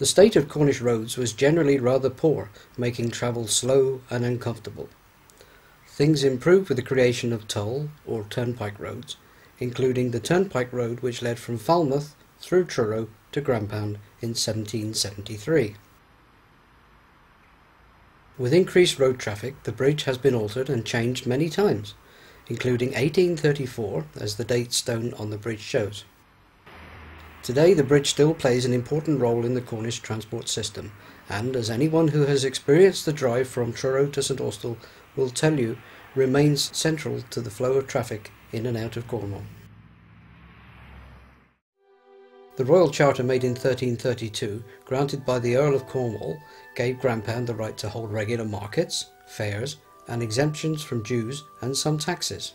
The state of Cornish roads was generally rather poor, making travel slow and uncomfortable. Things improved with the creation of toll or turnpike roads, including the turnpike road which led from Falmouth through Truro to Grampound in 1773. With increased road traffic, the bridge has been altered and changed many times, including 1834 as the date stone on the bridge shows. Today the bridge still plays an important role in the Cornish transport system, and as anyone who has experienced the drive from Truro to St Austell will tell you, remains central to the flow of traffic in and out of Cornwall. The Royal Charter made in 1332, granted by the Earl of Cornwall, gave Grampound the right to hold regular markets, fairs and exemptions from dues and some taxes.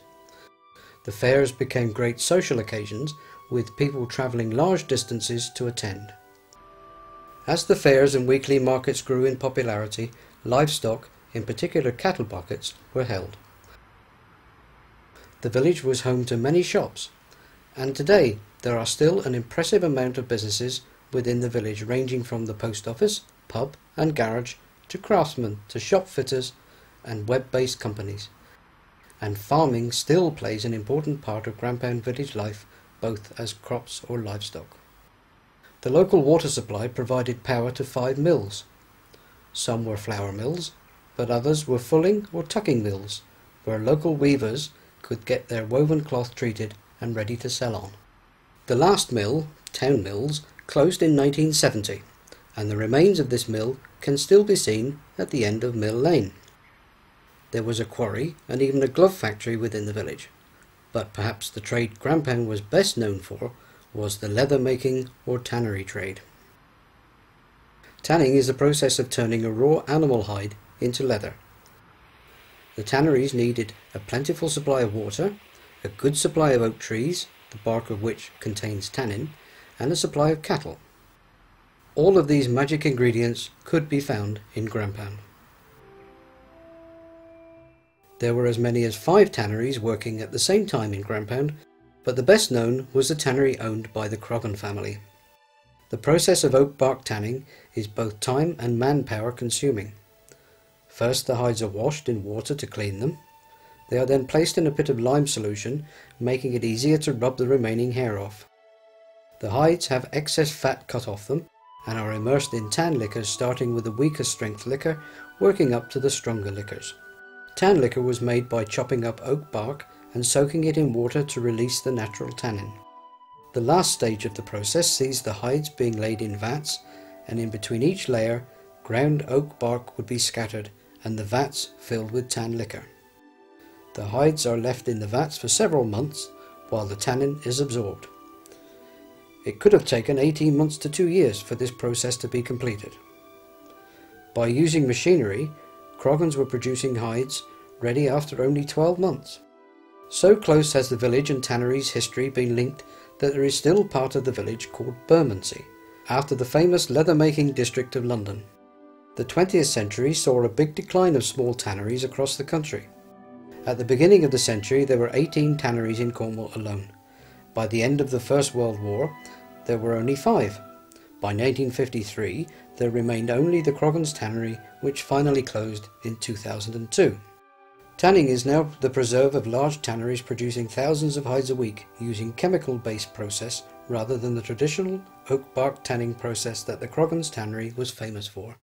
The fairs became great social occasions, with people travelling large distances to attend. As the fairs and weekly markets grew in popularity, livestock, in particular cattle markets, were held. The village was home to many shops, and today there are still an impressive amount of businesses within the village, ranging from the post office, pub and garage to craftsmen to shop fitters and web-based companies. And farming still plays an important part of Grampound village life, both as crops or livestock. The local water supply provided power to 5 mills. Some were flour mills, but others were fulling or tucking mills, where local weavers could get their woven cloth treated and ready to sell on. The last mill, Town Mills, closed in 1970, and the remains of this mill can still be seen at the end of Mill Lane. There was a quarry and even a glove factory within the village, but perhaps the trade Grampound was best known for was the leather making or tannery trade. Tanning is the process of turning a raw animal hide into leather. The tanneries needed a plentiful supply of water, a good supply of oak trees, the bark of which contains tannin, and a supply of cattle. All of these magic ingredients could be found in Grampound. There were as many as 5 tanneries working at the same time in Grampound, but the best known was the tannery owned by the Croghan family. The process of oak bark tanning is both time and manpower consuming. First the hides are washed in water to clean them. They are then placed in a bit of lime solution, making it easier to rub the remaining hair off. The hides have excess fat cut off them and are immersed in tan liquors, starting with the weaker strength liquor, working up to the stronger liquors. Tan liquor was made by chopping up oak bark and soaking it in water to release the natural tannin. The last stage of the process sees the hides being laid in vats, and in between each layer, ground oak bark would be scattered and the vats filled with tan liquor. The hides are left in the vats for several months while the tannin is absorbed. It could have taken 18 months to 2 years for this process to be completed. By using machinery, Croghans were producing hides ready after only 12 months. So close has the village and tannery's history been linked that there is still part of the village called Bermondsey, after the famous leather-making district of London. The 20th century saw a big decline of small tanneries across the country. At the beginning of the century there were 18 tanneries in Cornwall alone. By the end of the First World War there were only 5. By 1953 there remained only the Croghans Tannery, which finally closed in 2002. Tanning is now the preserve of large tanneries producing thousands of hides a week using chemical-based process rather than the traditional oak bark tanning process that the Croghans Tannery was famous for.